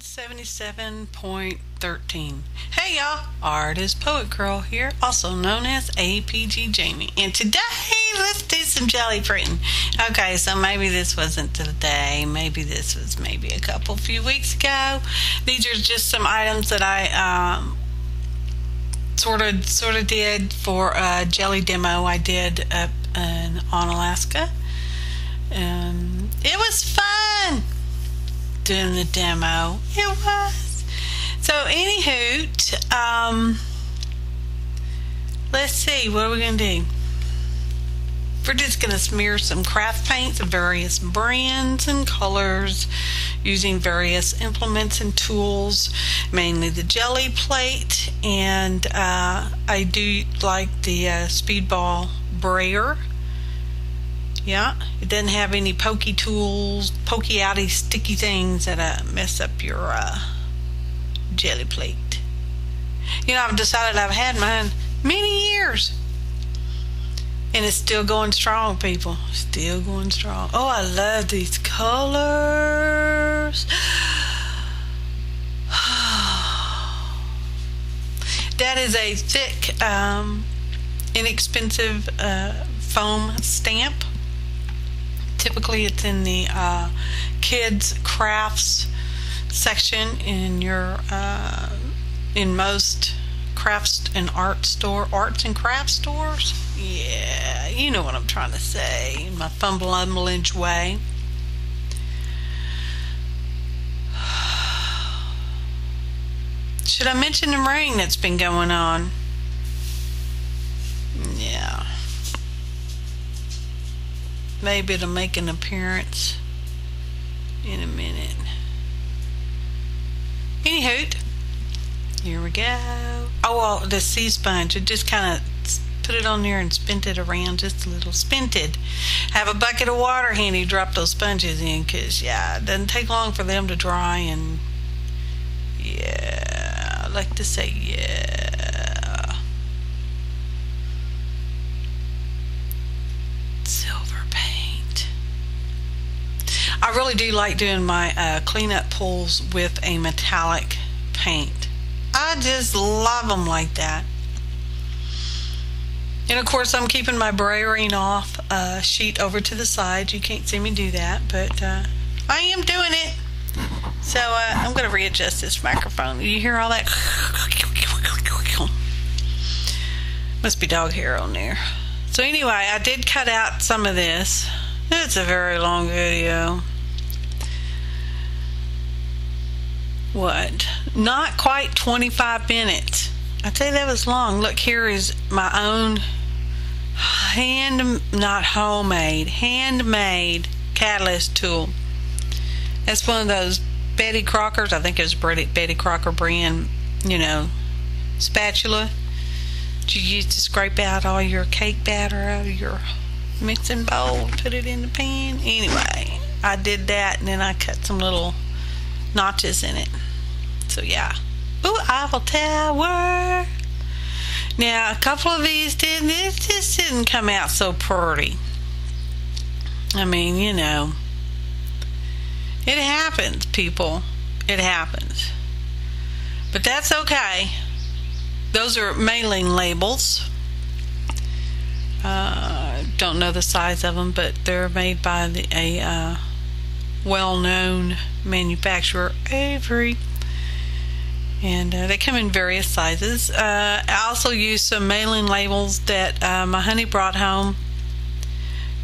177.13. Hey y'all, Artist Poet Girl here, also known as APG Jamie. And today, let's do some jelly printing. Okay, so maybe this wasn't today, maybe this was a few weeks ago. These are just some items that I sort of did for a jelly demo I did up on Alaska. It was fun doing the demo. It was. So anywho, let's see, what are we gonna do? We're just gonna smear some craft paints of various brands and colors using various implements and tools, mainly the jelly plate, and I do like the speedball brayer. Yeah, it doesn't have any pokey tools, pokey outy sticky things that mess up your jelly plate. You know, I've decided I've had mine many years, and it's still going strong, people. Still going strong. Oh, I love these colors. That is a thick, inexpensive foam stamp. Typically it's in the kids crafts section in your in most arts and crafts stores. Yeah, you know what I'm trying to say in my fumbling way. Should I mention the rain that's been going on? Yeah. Maybe it'll make an appearance in a minute. Anywho, here we go. Oh, well, the sea sponge, I just kind of put it on there and spin it around just a little. Spin it. Have a bucket of water handy, drop those sponges in, because, yeah, it doesn't take long for them to dry, and, yeah, I like to say, yeah. I really do like doing my cleanup pulls with a metallic paint. I just love them like that. And of course I'm keeping my brayering off sheet over to the side. You can't see me do that, but I am doing it. So I'm going to readjust this microphone. You hear all that? Must be dog hair on there. So anyway, I did cut out some of this. It's a very long video. What? Not quite 25 minutes. I tell you, that was long. Look, here is my own handmade catalyst tool. That's one of those Betty Crocker's, I think it was Betty Crocker brand, you know, spatula that you use to scrape out all your cake batter out of your mixing bowl, put it in the pan. Anyway, I did that, and then I cut some little notches in it. So yeah. Ooh, Eiffel Tower. Now a couple of these just didn't come out so pretty. I mean, you know, it happens, people. It happens. But that's okay. Those are mailing labels. Don't know the size of them, but they're made by a well-known manufacturer, Avery, and they come in various sizes. I also use some mailing labels that my honey brought home,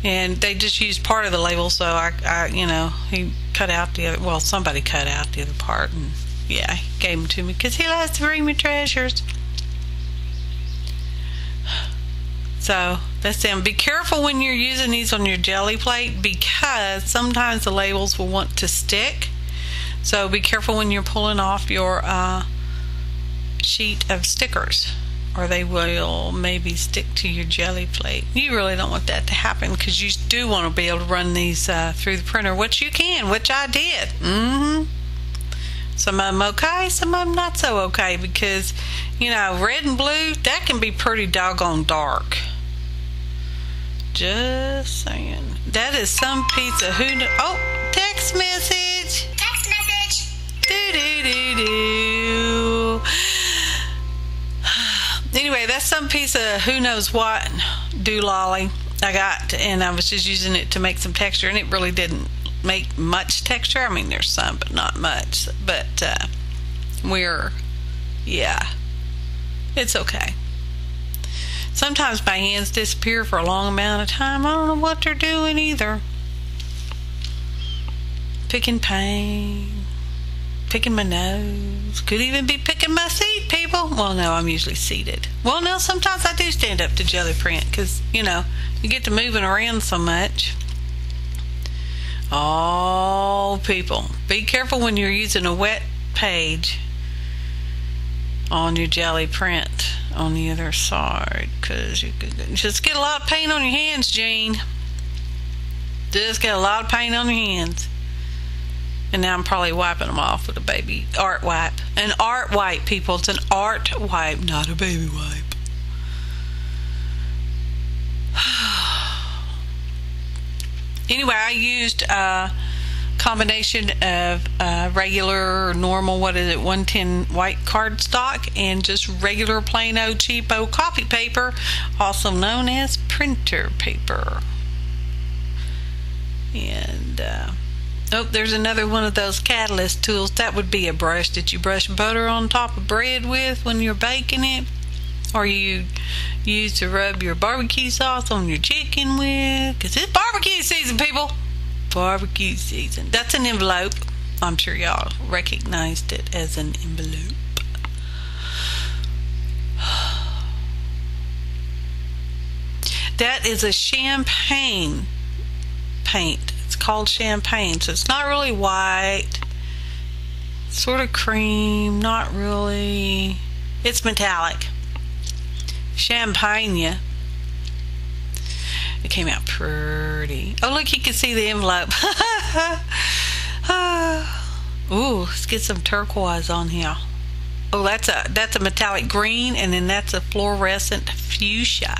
and they just used part of the label, so I you know, he cut out the other, well, somebody cut out the other part, and yeah, he gave them to me because he likes to bring me treasures. So that's them. Be careful when you're using these on your jelly plate, because sometimes the labels will want to stick. So be careful when you're pulling off your sheet of stickers, or they will maybe stick to your jelly plate. You really don't want that to happen, because you do want to be able to run these through the printer, which you can, which I did. Some of them okay, some of them not so okay, because, you know, red and blue, that can be pretty doggone dark. Just saying. That is some pizza. Oh, text message. Text message. Doo-doo. That's some piece of who knows what doololly I got, and I was just using it to make some texture, and it really didn't make much texture. I mean, there's some, but not much. But yeah, it's okay. Sometimes my hands disappear for a long amount of time. I don't know what they're doing either. Picking paint, picking my nose, could even be picking my seat, people. Well, no, I'm usually seated. Well, no, sometimes I do stand up to jelly print because, you know, you get to moving around so much. Oh, people, be careful when you're using a wet page on your jelly print on the other side, because you could just get a lot of paint on your hands, Jean. Just get a lot of paint on your hands. And now I'm probably wiping them off with a baby art wipe. An art wipe, people. It's an art wipe, not a baby wipe. Anyway, I used a combination of regular, normal, 110 white cardstock and just regular plain old cheapo copy paper, also known as printer paper. And oh, there's another one of those catalyst tools. That would be a brush that you brush butter on top of bread with when you're baking it, or you use to rub your barbecue sauce on your chicken with, because it's barbecue season, people. Barbecue season. That's an envelope. I'm sure y'all recognized it as an envelope. That is a champagne paint. It's called champagne, so it's not really white, sort of cream, not really. It's metallic. Champagne. It came out pretty. Oh, look, you can see the envelope. Ooh, let's get some turquoise on here. Oh, that's a metallic green, and then that's a fluorescent fuchsia.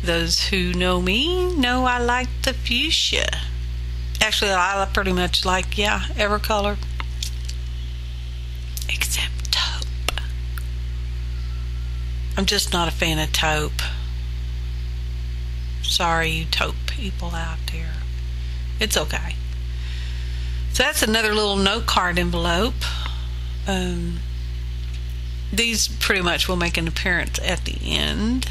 Those who know me know I like the fuchsia. Actually, I pretty much like, every color except taupe. I'm just not a fan of taupe. Sorry, you taupe people out there. It's okay. So that's another little note card envelope. These pretty much will make an appearance at the end.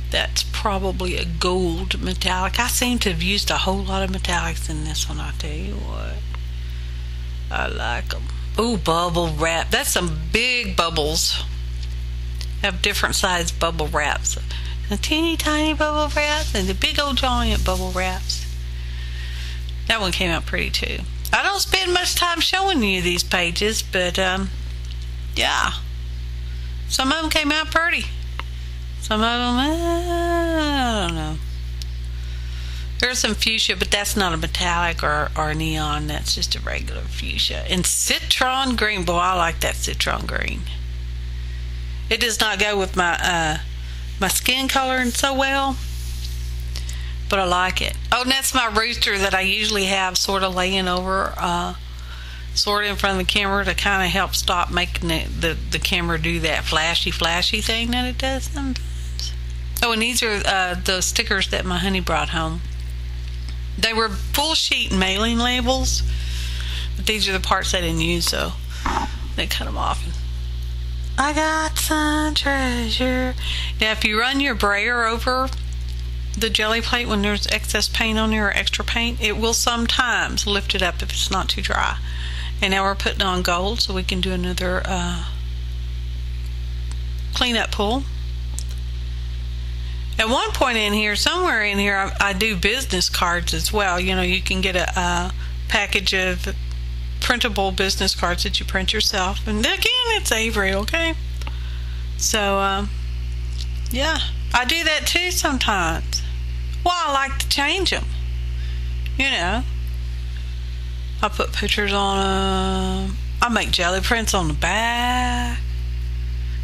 That's probably a gold metallic. I seem to have used a whole lot of metallics in this one, I'll tell you what. I like them. Ooh, bubble wrap. That's some big bubbles. Have different size bubble wraps. The teeny tiny bubble wraps and the big old giant bubble wraps. That one came out pretty too. I don't spend much time showing you these pages, but yeah. Some of them came out pretty. Some of them, I don't know. There's some fuchsia, but that's not a metallic or neon. That's just a regular fuchsia. And citron green. Boy, I like that citron green. It does not go with my my skin coloring so well, but I like it. Oh, and that's my rooster that I usually have sort of laying over, sort of in front of the camera to kind of help stop making the camera do that flashy thing that it does sometimes. Oh, and these are the stickers that my honey brought home. They were full sheet mailing labels, but these are the parts I didn't use, so they cut them off. I got some treasure. Now, if you run your brayer over the jelly plate when there's excess paint on there or extra paint, it will sometimes lift it up if it's not too dry. And now we're putting on gold, so we can do another cleanup pull. At one point in here, somewhere in here, I do business cards as well. You know, you can get a package of printable business cards that you print yourself. And again, it's Avery, okay? So, yeah, I do that too sometimes. Well, I like to change them. You know, I put pictures on them. I make jelly prints on the back,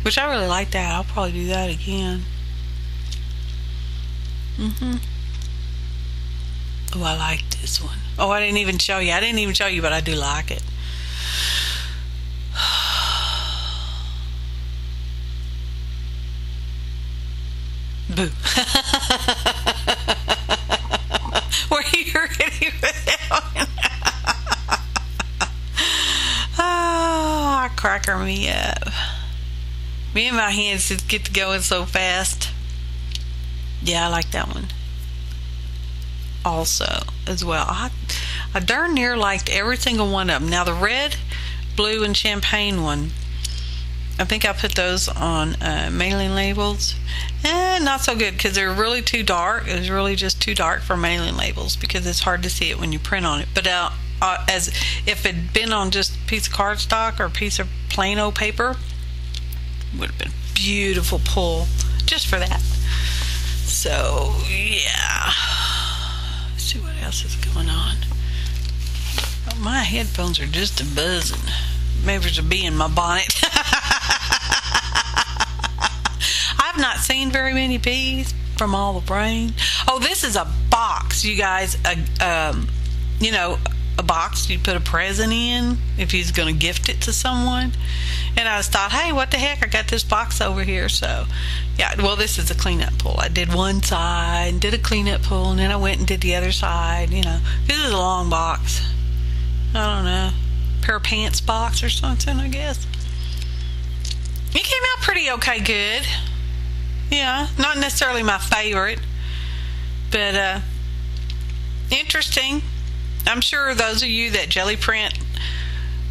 which I really like that. I'll probably do that again. Oh, I like this one. Oh, I didn't even show you. But I do like it. Boo. Were you ready for that one? Oh, cracker me up. Me and my hands just get to going so fast. Yeah, I like that one. Also, as well. I darn near liked every single one of them. Now, the red, blue, and champagne one, I think I put those on mailing labels. Not so good because they're really too dark. It was really just too dark for mailing labels because it's hard to see it when you print on it. But as if it had been on just a piece of cardstock or a piece of plain old paper, would have been beautiful pull just for that. So yeah, let's see what else is going on. Oh, my headphones are just a buzzing. Maybe there's a bee in my bonnet. I've not seen very many bees from all the rain. Oh, this is a box, you guys. You know, a box you put a present in if he's going to gift it to someone. And I just thought, hey, what the heck, I got this box over here. So yeah, well, this is a cleanup pull. I did one side, did a cleanup pull, and then I went and did the other side. You know, this is a long box. I don't know, pair of pants box or something, I guess. It came out pretty okay good. Yeah, not necessarily my favorite, but interesting. I'm sure those of you that jelly print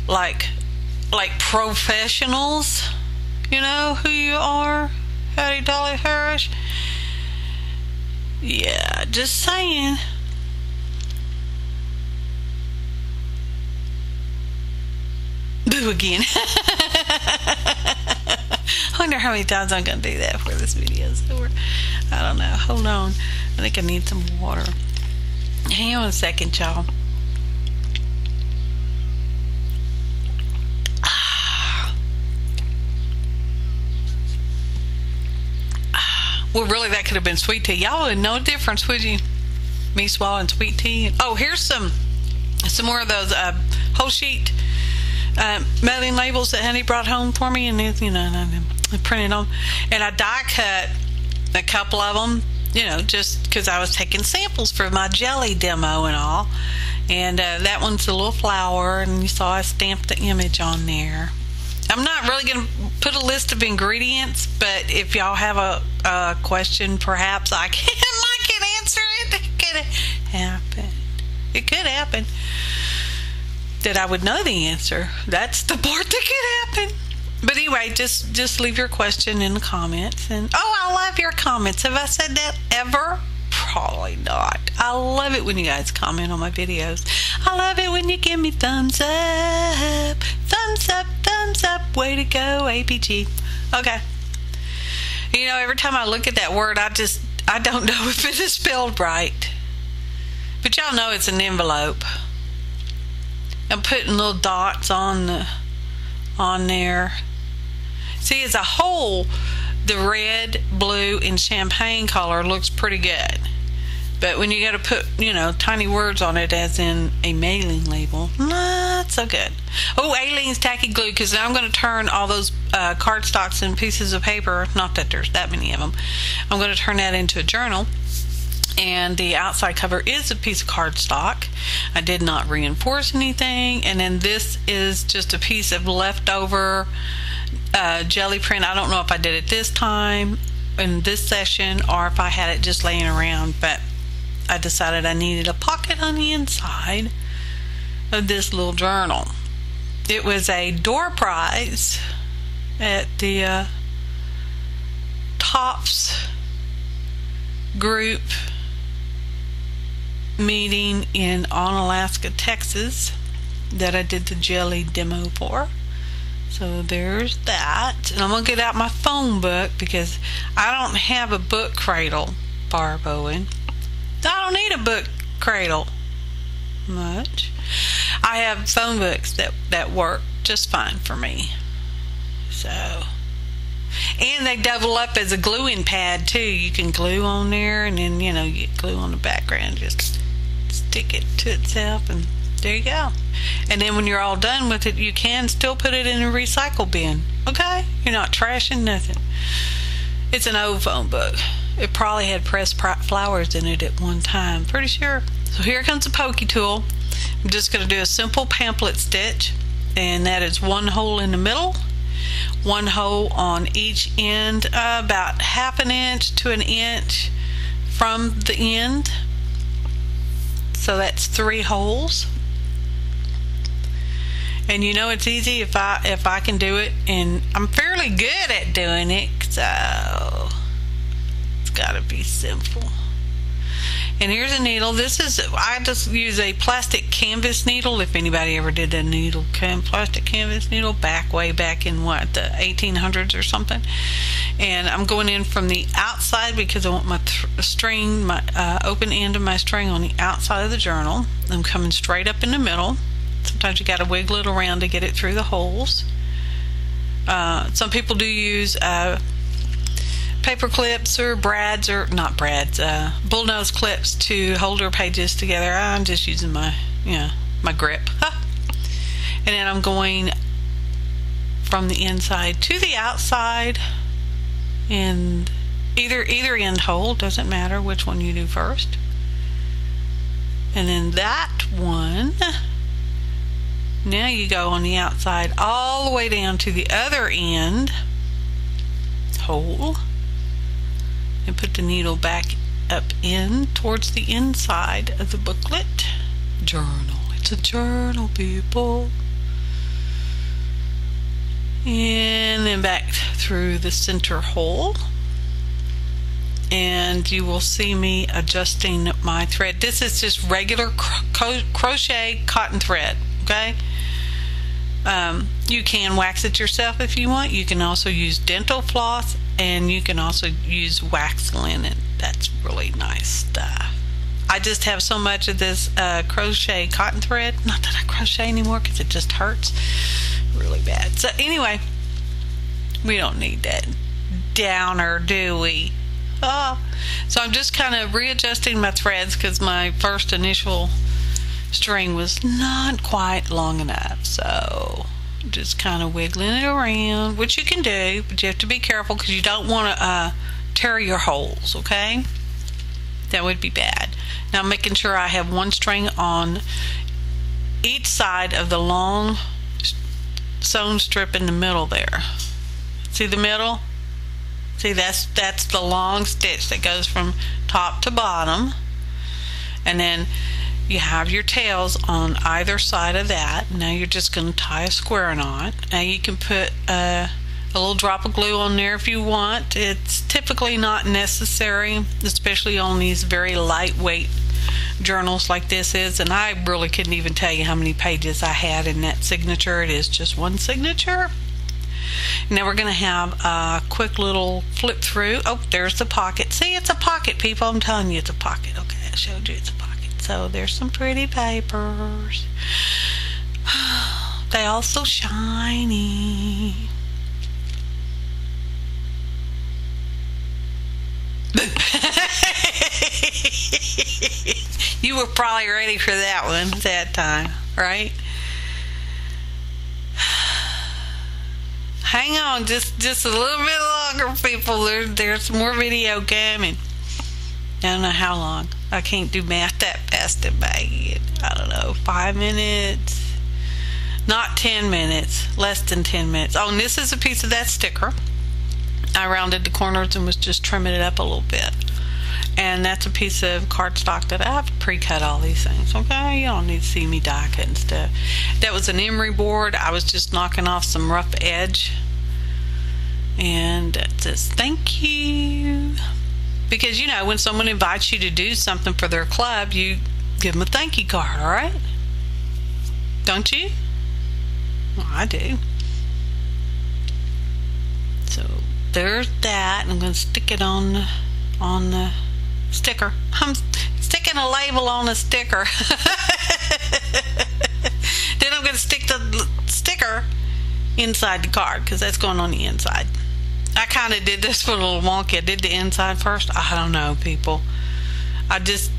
like professionals, you know who you are. Howdy Dolly Harris. Yeah, just saying. Boo again. I wonder how many times I'm going to do that before this video is over. I don't know. Hold on. I think I need some water. Hang on a second, y'all. Well, really, that could have been sweet tea. Y'all wouldn't know the difference, would you? Me swallowing sweet tea. Oh, here's some more of those whole sheet mailing labels that Honey brought home for me, and you know, I printed them, and I die cut a couple of them, you know, just because I was taking samples for my jelly demo and all. And that one's a little flower, and you saw I stamped the image on there. I'm not really going to put a list of ingredients, but if y'all have a question, perhaps I can answer it. It could happen. It could happen that I would know the answer. That's the part that could happen. But anyway, just leave your question in the comments. And oh, I love your comments. Have I said that ever? Probably not. I love it when you guys comment on my videos. I love it when you give me thumbs up. Thumbs up, thumbs up. Way to go, APG. Okay. You know, every time I look at that word, I don't know if it is spelled right. But y'all know it's an envelope. I'm putting little dots on there. See, as a whole, the red, blue, and champagne color looks pretty good. But when you got to put, you know, tiny words on it, as in a mailing label, not so good. Oh, Aileen's tacky glue, because I'm going to turn all those cardstocks and pieces of paper, not that there's that many of them, I'm going to turn that into a journal. And the outside cover is a piece of cardstock. I did not reinforce anything. And then this is just a piece of leftover jelly print. I don't know if I did it this time in this session or if I had it just laying around, but I decided I needed a pocket on the inside of this little journal. It was a door prize at the Tops group meeting in Onalaska, Texas, that I did the jelly demo for. So there's that. And I'm going to get out my phone book because I don't have a book cradle, Barb Owen. I don't need a book cradle much. I have phone books that work just fine for me. So, and they double up as a gluing pad too. You can glue on there, and then, you know, you get glue on the background, just stick it to itself, and there you go. And then when you're all done with it, you can still put it in a recycle bin. Okay? You're not trashing nothing. It's an old phone book. It probably had pressed flowers in it at one time, pretty sure. So here comes the pokey tool. I'm just going to do a simple pamphlet stitch, and that is one hole in the middle, one hole on each end, about 1/2 inch to 1 inch from the end. So that's 3 holes. And you know it's easy if I can do it, and I'm fairly good at doing it, so it's got to be simple. And here's a needle. I just use a plastic canvas needle. If anybody ever did a needle, plastic canvas needle way back in what, the 1800s or something. And I'm going in from the outside because I want my string, my open end of my string on the outside of the journal. I'm coming straight up in the middle. Sometimes you got to wiggle it around to get it through the holes. Some people do use paper clips or bullnose clips to hold their pages together. I'm just using my grip. And then I'm going from the inside to the outside, and either end hole, doesn't matter which one you do first. And then that one, now you go on the outside all the way down to the other end hole, and put the needle back up in towards the inside of the booklet. Journal. It's a journal, people. And then back through the center hole. And you will see me adjusting my thread. This is just regular crochet cotton thread, okay? You can wax it yourself if you want. You can also use dental floss, and you can also use wax linen. That's really nice stuff. I just have so much of this crochet cotton thread. Not that I crochet anymore because it just hurts really bad. So anyway, we don't need that downer, do we? So I'm just kind of readjusting my threads because my first initial string was not quite long enough. So just kind of wiggling it around, which you can do, but you have to be careful because you don't want to tear your holes, okay? That would be bad. Now I'm making sure I have one string on each side of the long sewn strip in the middle there. See the middle? See, that's the long stitch that goes from top to bottom, and then you have your tails on either side of that. Now you're just going to tie a square knot. Now you can put a little drop of glue on there if you want. It's typically not necessary, especially on these very lightweight journals like this is, and I really couldn't even tell you how many pages I had in that signature. It is just one signature. Now we're going to have a quick little flip through. Oh, there's the pocket. See, it's a pocket, people. I'm telling you it's a pocket. Okay, I showed you it's a pocket. So there's some pretty papers. They all so shiny. You were probably ready for that one that time, right? Hang on just a little bit longer, people. There's more video coming. I don't know how long. I can't do math that fast in my head. I don't know, 5 minutes, not 10 minutes, less than 10 minutes. Oh, and this is a piece of that sticker. I rounded the corners and was just trimming it up a little bit. And that's a piece of cardstock that I have pre-cut all these things, okay? You don't need to see me die cutting stuff. That was an emery board. I was just knocking off some rough edge. And it says, thank you. Because, you know, when someone invites you to do something for their club, you give them a thank you card, all right? Don't you? Well, I do. So there's that. I'm going to stick it on the sticker. I'm sticking a label on a sticker. Then I'm going to stick the sticker inside the card because that's going on the inside. I kind of did this one a little wonky. I did the inside first. I don't know, people.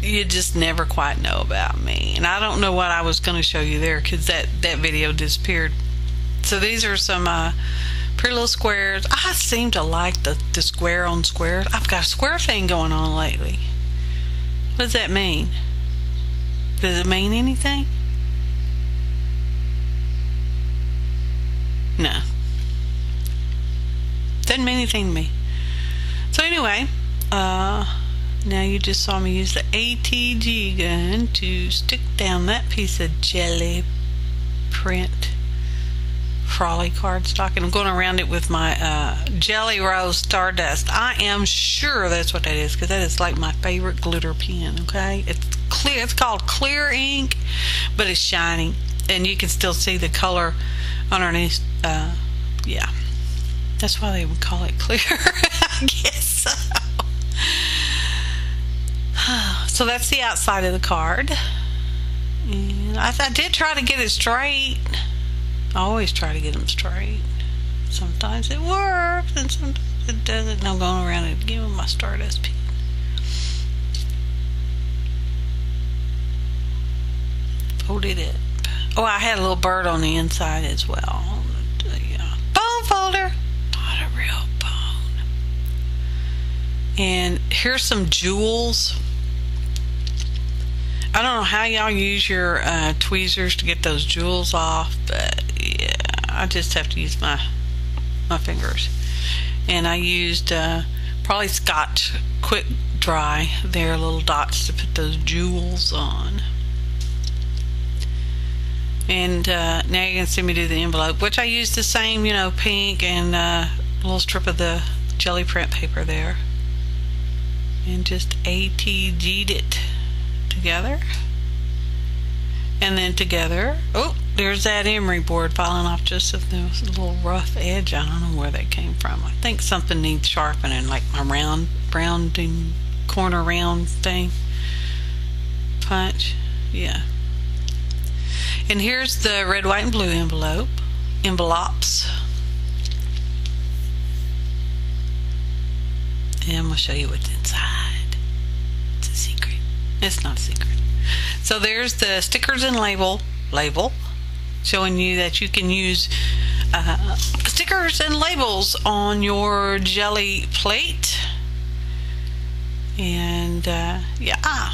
You just never quite know about me. And I don't know what I was going to show you there because that video disappeared. So these are some Pretty little squares. I seem to like the square on squares. I've got a square thing going on lately. What does that mean? Does it mean anything? No. Doesn't mean anything to me. So anyway, now you just saw me use the ATG gun to stick down that piece of jelly print Frawley cardstock, and I'm going around it with my Jelly Rose Stardust. I am sure that's what that is, because that is like my favorite glitter pen. Okay, it's clear. It's called clear ink, but it's shiny, and you can still see the color underneath. Yeah, that's why they would call it clear. I guess so. So that's the outside of the card, and I did try to get it straight. I always try to get them straight. Sometimes it works, and sometimes it doesn't. And I'm going around it again with my Stardust pen. Folded it. Oh, I had a little bird on the inside as well. Yeah. Bone folder. Not a real bone. And here's some jewels. I don't know how y'all use your tweezers to get those jewels off, but yeah, I just have to use my fingers. And I used probably Scotch Quick Dry, their little dots to put those jewels on. And now you can see me do the envelope, which I used the same, you know, pink and a little strip of the jelly print paper there, and just ATG'd it together, and then together. Oh, there's that emery board falling off just of the little rough edge. I don't know where they came from. I think something needs sharpening, like my rounding corner round thing punch. Yeah. And here's the red, white, and blue envelopes. And we'll show you what's inside. It's a secret. It's not a secret. So there's the stickers and label, showing you that you can use stickers and labels on your jelly plate. And yeah,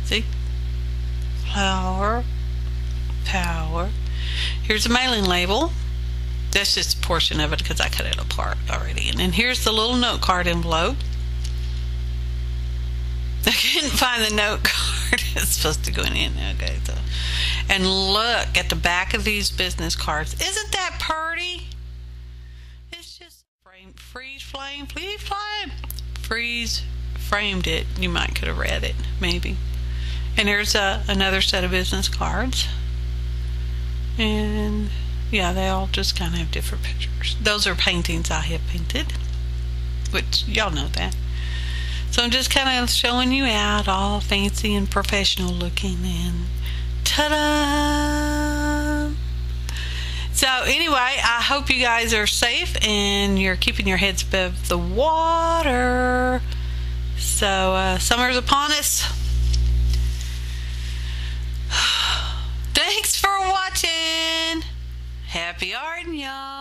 see, flower, power. Here's a mailing label. That's just a portion of it because I cut it apart already. And then here's the little note card envelope. I couldn't find the note card. It's supposed to go in. Okay, so, and look at the back of these business cards. Isn't that pretty? It's just freeze framed it. You might could have read it, maybe. And here's another set of business cards. And yeah, they all just kind of have different pictures. Those are paintings I have painted, which y'all know that. So I'm just kind of showing you out, all fancy and professional looking, and ta-da! So anyway, I hope you guys are safe and you're keeping your heads above the water. So summer's upon us. Thanks for watching. Happy arting, y'all.